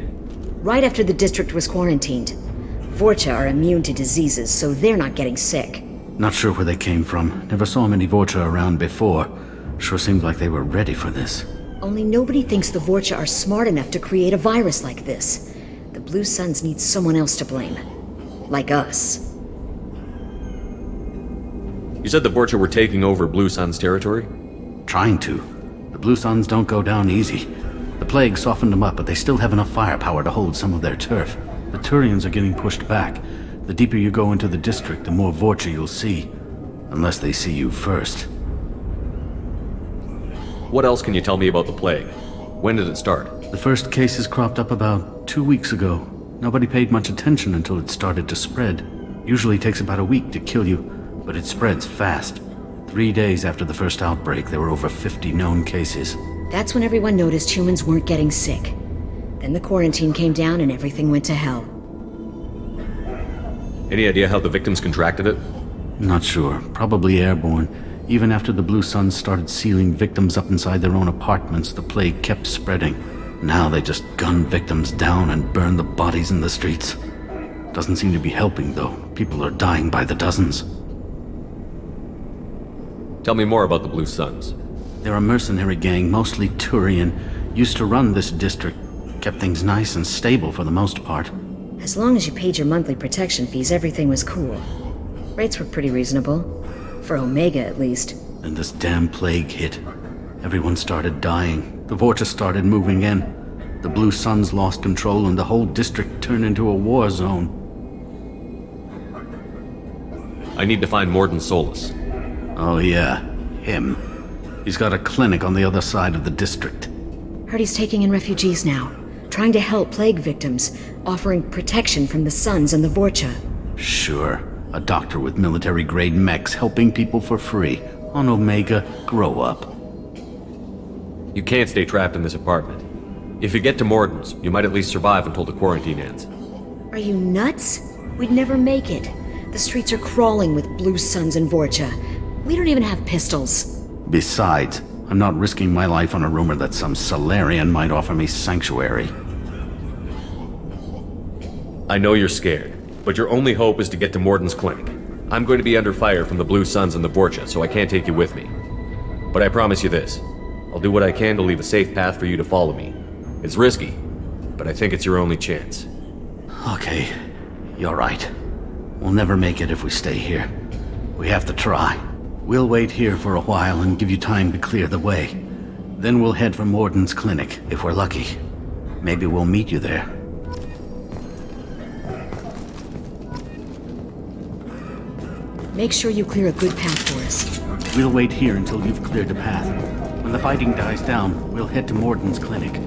Right after the district was quarantined. Vorcha are immune to diseases, so they're not getting sick. Not sure where they came from. Never saw many Vorcha around before. Sure seemed like they were ready for this. Only nobody thinks the Vorcha are smart enough to create a virus like this. The Blue Suns need someone else to blame. Like us. You said the Vorcha were taking over Blue Sun's territory? Trying to. The Blue Suns don't go down easy. The plague softened them up, but they still have enough firepower to hold some of their turf. The Turians are getting pushed back. The deeper you go into the district, the more Vorcha you'll see. Unless they see you first. What else can you tell me about the plague? When did it start? The first cases cropped up about 2 weeks ago. Nobody paid much attention until it started to spread. Usually takes about a week to kill you, but it spreads fast. 3 days after the first outbreak, there were over 50 known cases. That's when everyone noticed humans weren't getting sick. Then the quarantine came down and everything went to hell. Any idea how the victims contracted it? Not sure. Probably airborne. Even after the Blue Suns started sealing victims up inside their own apartments, the plague kept spreading. Now they just gun victims down and burn the bodies in the streets. Doesn't seem to be helping, though. People are dying by the dozens. Tell me more about the Blue Suns. They're a mercenary gang, mostly Turian. Used to run this district. Kept things nice and stable for the most part. As long as you paid your monthly protection fees, everything was cool. Rates were pretty reasonable. For Omega, at least. Then this damn plague hit. Everyone started dying. The Vorcha started moving in. The Blue Suns lost control and the whole district turned into a war zone. I need to find Mordin Solus. Oh yeah, him. He's got a clinic on the other side of the district. Heard he's taking in refugees now. Trying to help plague victims. Offering protection from the Suns and the Vorcha. Sure. A doctor with military-grade mechs helping people for free. On Omega, grow up. You can't stay trapped in this apartment. If you get to Mordin's, you might at least survive until the quarantine ends. Are you nuts? We'd never make it. The streets are crawling with Blue Suns and Vorcha. We don't even have pistols. Besides, I'm not risking my life on a rumor that some Solarian might offer me sanctuary. I know you're scared, but your only hope is to get to Mordin's clinic. I'm going to be under fire from the Blue Suns and the Vorcha, so I can't take you with me. But I promise you this. I'll do what I can to leave a safe path for you to follow me. It's risky, but I think it's your only chance. Okay, you're right. We'll never make it if we stay here. We have to try. We'll wait here for a while and give you time to clear the way. Then we'll head for Mordin's clinic, if we're lucky. Maybe we'll meet you there. Make sure you clear a good path for us. We'll wait here until you've cleared the path. When the fighting dies down, we'll head to Mordin's clinic.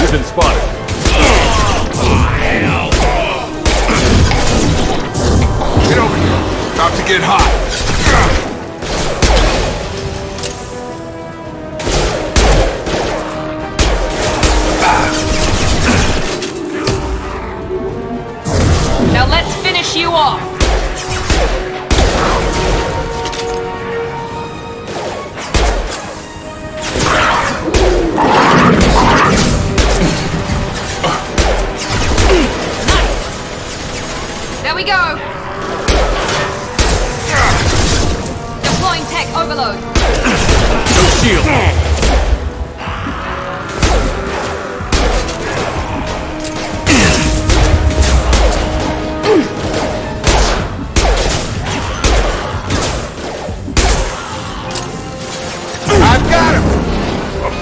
You've been spotted. Get over here. About to get hot. Now let's finish you off. There we go.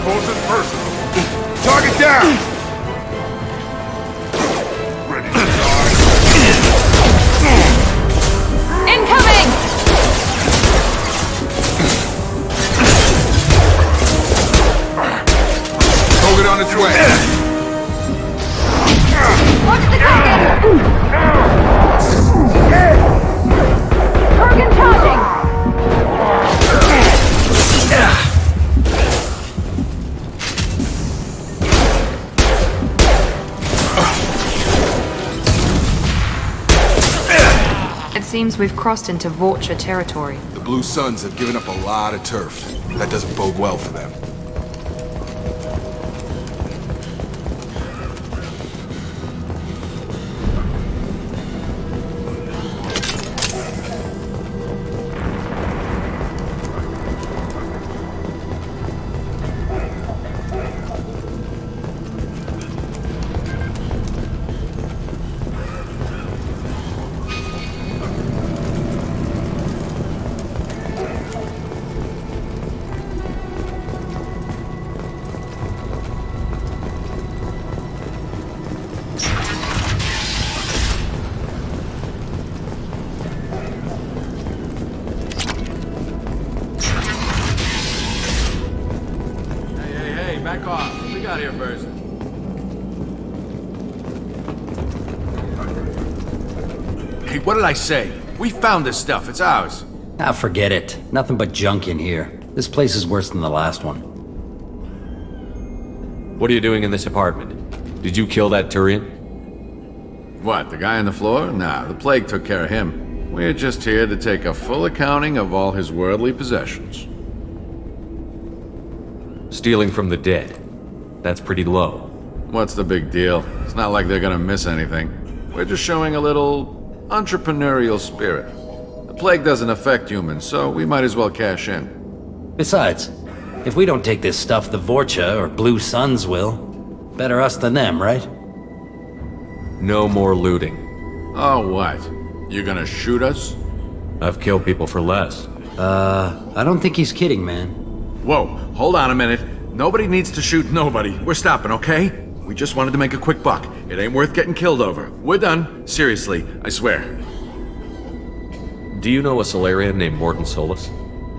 Forces personal. Target down! Ready to die. Incoming! Hold it on its way. Watch the target! Kurgan charging! It seems we've crossed into Vorcha territory. The Blue Suns have given up a lot of turf. That doesn't bode well for them. Back off. What we got here first? Hey, what did I say? We found this stuff. It's ours. Ah, forget it. Nothing but junk in here. This place is worse than the last one. What are you doing in this apartment? Did you kill that Turian? What, the guy on the floor? Nah, the plague took care of him. We're just here to take a full accounting of all his worldly possessions. Stealing from the dead. That's pretty low. What's the big deal? It's not like they're gonna miss anything. We're just showing a little entrepreneurial spirit. The plague doesn't affect humans, so we might as well cash in. Besides, if we don't take this stuff, the Vorcha or Blue Suns will. Better us than them, right? No more looting. Oh, what? You gonna shoot us? I've killed people for less. I don't think he's kidding, man. Whoa, hold on a minute. Nobody needs to shoot nobody. We're stopping, okay? We just wanted to make a quick buck. It ain't worth getting killed over. We're done. Seriously, I swear. Do you know a Solarian named Mordin Solus?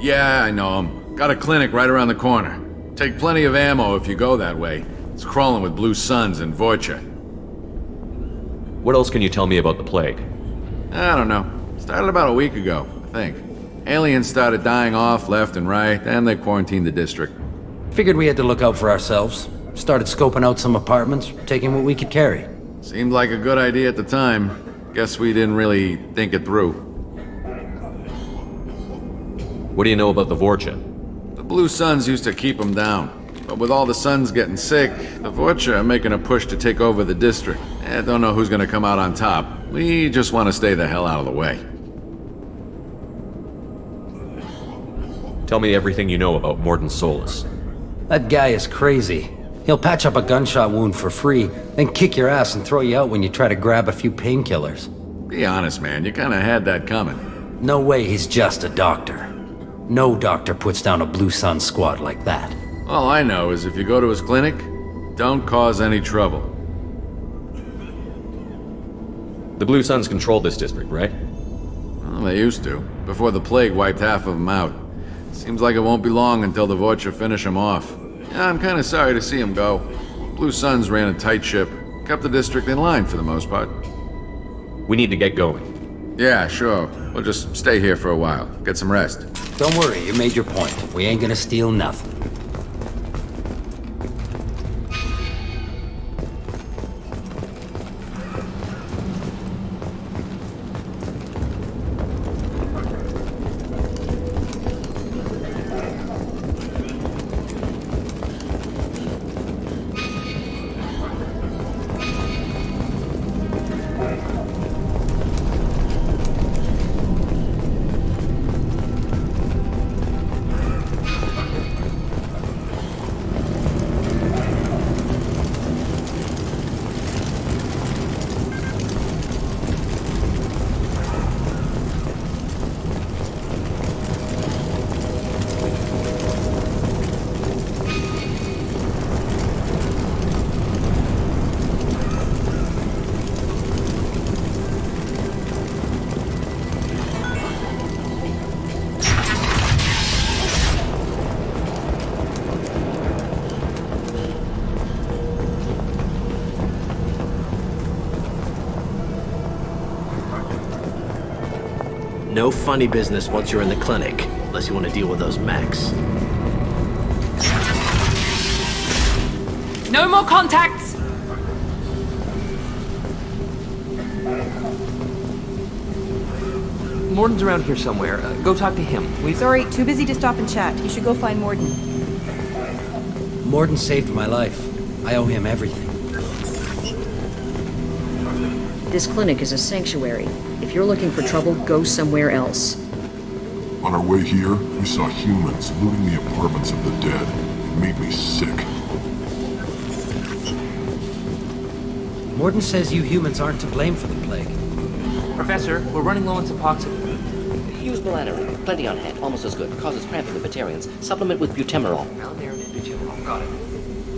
Yeah, I know him. Got a clinic right around the corner. Take plenty of ammo if you go that way. It's crawling with Blue Suns and Vorcha. What else can you tell me about the plague? I don't know. Started about a week ago, I think. Aliens started dying off left and right, and they quarantined the district. Figured we had to look out for ourselves. Started scoping out some apartments, taking what we could carry. Seemed like a good idea at the time. Guess we didn't really think it through. What do you know about the Vorcha? The Blue Suns used to keep them down. But with all the Suns getting sick, the Vorcha are making a push to take over the district. I don't know who's gonna come out on top. We just want to stay the hell out of the way. Tell me everything you know about Mordin Solus. That guy is crazy. He'll patch up a gunshot wound for free, then kick your ass and throw you out when you try to grab a few painkillers. Be honest, man. You kinda had that coming. No way he's just a doctor. No doctor puts down a Blue Sun squad like that. All I know is if you go to his clinic, don't cause any trouble. The Blue Suns control this district, right? Well, they used to, before the plague wiped half of them out. Seems like it won't be long until the Vorcha finish him off. Yeah, I'm kinda sorry to see him go. Blue Suns ran a tight ship, kept the district in line for the most part. We need to get going. Yeah, sure. We'll just stay here for a while, get some rest. Don't worry, you made your point. We ain't gonna steal nothing. no funny business once you're in the clinic, unless you want to deal with those mechs. No more contacts! Mordin's around here somewhere. Go talk to him. Sorry, too busy to stop and chat. You should go find Mordin. Mordin saved my life. I owe him everything. This clinic is a sanctuary. If you're looking for trouble, go somewhere else. On our way here, we saw humans looting the apartments of the dead. It made me sick. Mordin says you humans aren't to blame for the plague. Professor, we're running low on Suboxone. Use melanorin. Plenty on hand. Almost as good. Causes cramping in Batarians. Supplement with butemerol. Melanorin and butemerol. Got it.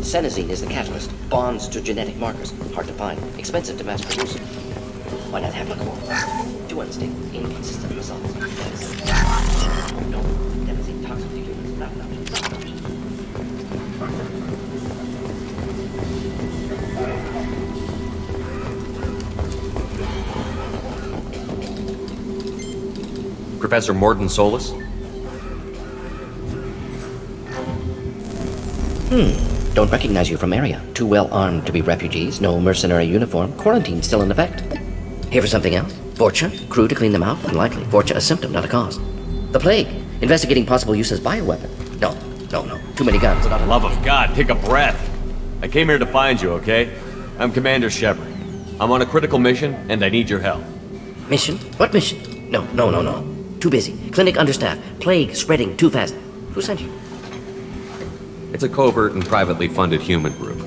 Senesine is the catalyst. Bonds to genetic markers. Hard to find. Expensive to mass produce. Why not applicable? To unstable. Inconsistent results. No. Devastating toxic to humans. Not an option. Not an option. Professor Mordin Solus? Don't recognize you from area. Too well armed to be refugees. No mercenary uniform. Quarantine still in effect. Here for something else? Vorcha? Crew to clean them out? Unlikely. Vorcha a symptom, not a cause. The plague. Investigating possible use as bioweapon. No. Too many guns. For the love of God, take a breath. I came here to find you, okay? I'm Commander Shepard. I'm on a critical mission, and I need your help. Mission? What mission? No. Too busy. Clinic understaffed. Plague spreading too fast. Who sent you? It's a covert and privately funded human group.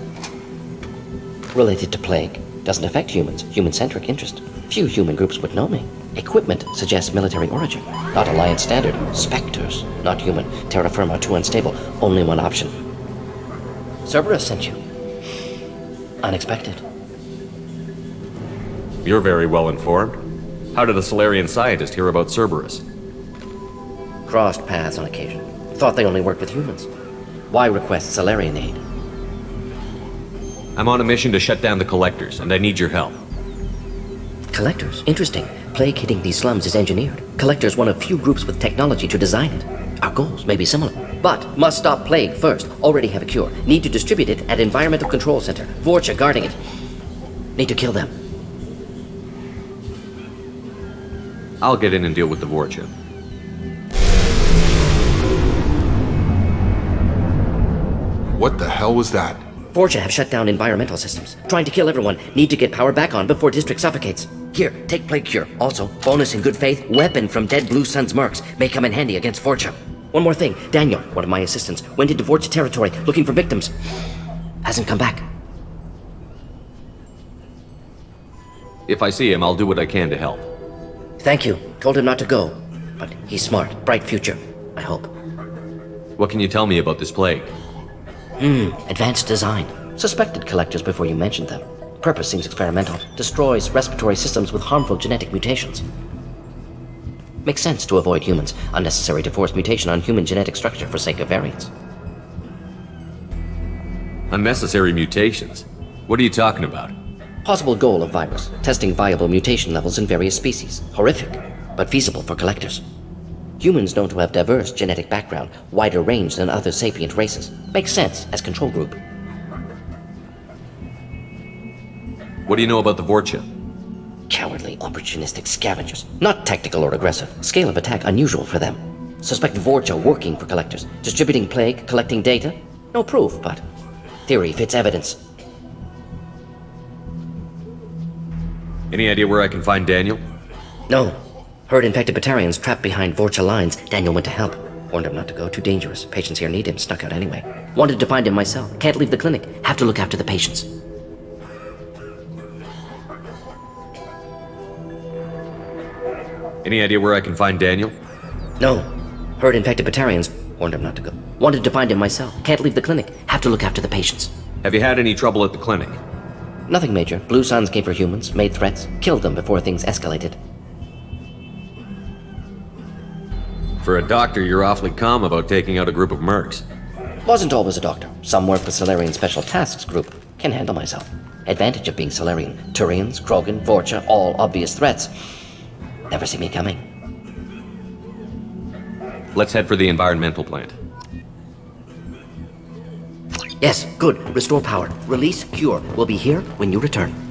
Related to plague. Doesn't affect humans. Human-centric interest. Few human groups would know me. Equipment suggests military origin. Not Alliance standard. Spectres. Not human. Terra firma too unstable. Only one option. Cerberus sent you. Unexpected. You're very well informed. How did a Solarian scientist hear about Cerberus? Crossed paths on occasion. Thought they only worked with humans. Why request Solarian aid? I'm on a mission to shut down the Collectors, and I need your help. Collectors? Interesting. Plague hitting these slums is engineered. Collectors one of few groups with technology to design it. Our goals may be similar. But must stop plague first. Already have a cure. Need to distribute it at Environmental Control Center. Vorcha guarding it. Need to kill them. I'll get in and deal with the Vorcha. What the hell was that? Vorcha have shut down environmental systems. Trying to kill everyone. Need to get power back on before district suffocates. Here, take plague cure. Also, bonus in good faith, weapon from dead Blue Sun's mercs. May come in handy against Vorcha. One more thing. Daniel, one of my assistants, went into Vorcha territory looking for victims. Hasn't come back. If I see him, I'll do what I can to help. Thank you. Told him not to go. But he's smart. Bright future. I hope. What can you tell me about this plague? Advanced design. Suspected Collectors before you mentioned them. Purpose seems experimental. Destroys respiratory systems with harmful genetic mutations. Makes sense to avoid humans. Unnecessary to force mutation on human genetic structure for sake of variants. Unnecessary mutations? What are you talking about? Possible goal of virus. Testing viable mutation levels in various species. Horrific, but feasible for Collectors. Humans known to have diverse genetic background, wider range than other sapient races. Makes sense as control group. What do you know about the Vorcha? Cowardly, opportunistic scavengers. Not tactical or aggressive. Scale of attack unusual for them. Suspect Vorcha working for Collectors. Distributing plague, collecting data. No proof, but theory fits evidence. Any idea where I can find Daniel? No. Heard infected Batarians trapped behind Vorcha lines. Daniel went to help. Warned him not to go. Too dangerous. Patients here need him. Snuck out anyway. Wanted to find him myself. Can't leave the clinic. Have to look after the patients. Any idea where I can find Daniel? No. Heard infected Batarians. Warned him not to go. Wanted to find him myself. Can't leave the clinic. Have to look after the patients. Have you had any trouble at the clinic? Nothing major. Blue Suns came for humans, made threats, killed them before things escalated. For a doctor, you're awfully calm about taking out a group of mercs. Wasn't always a doctor. Some work with Solarian Special Tasks Group. Can handle myself. Advantage of being Solarian. Turians, Krogan, Vorcha, all obvious threats. Never see me coming. let's head for the environmental plant. Yes, good. Restore power. Release cure. We'll be here when you return.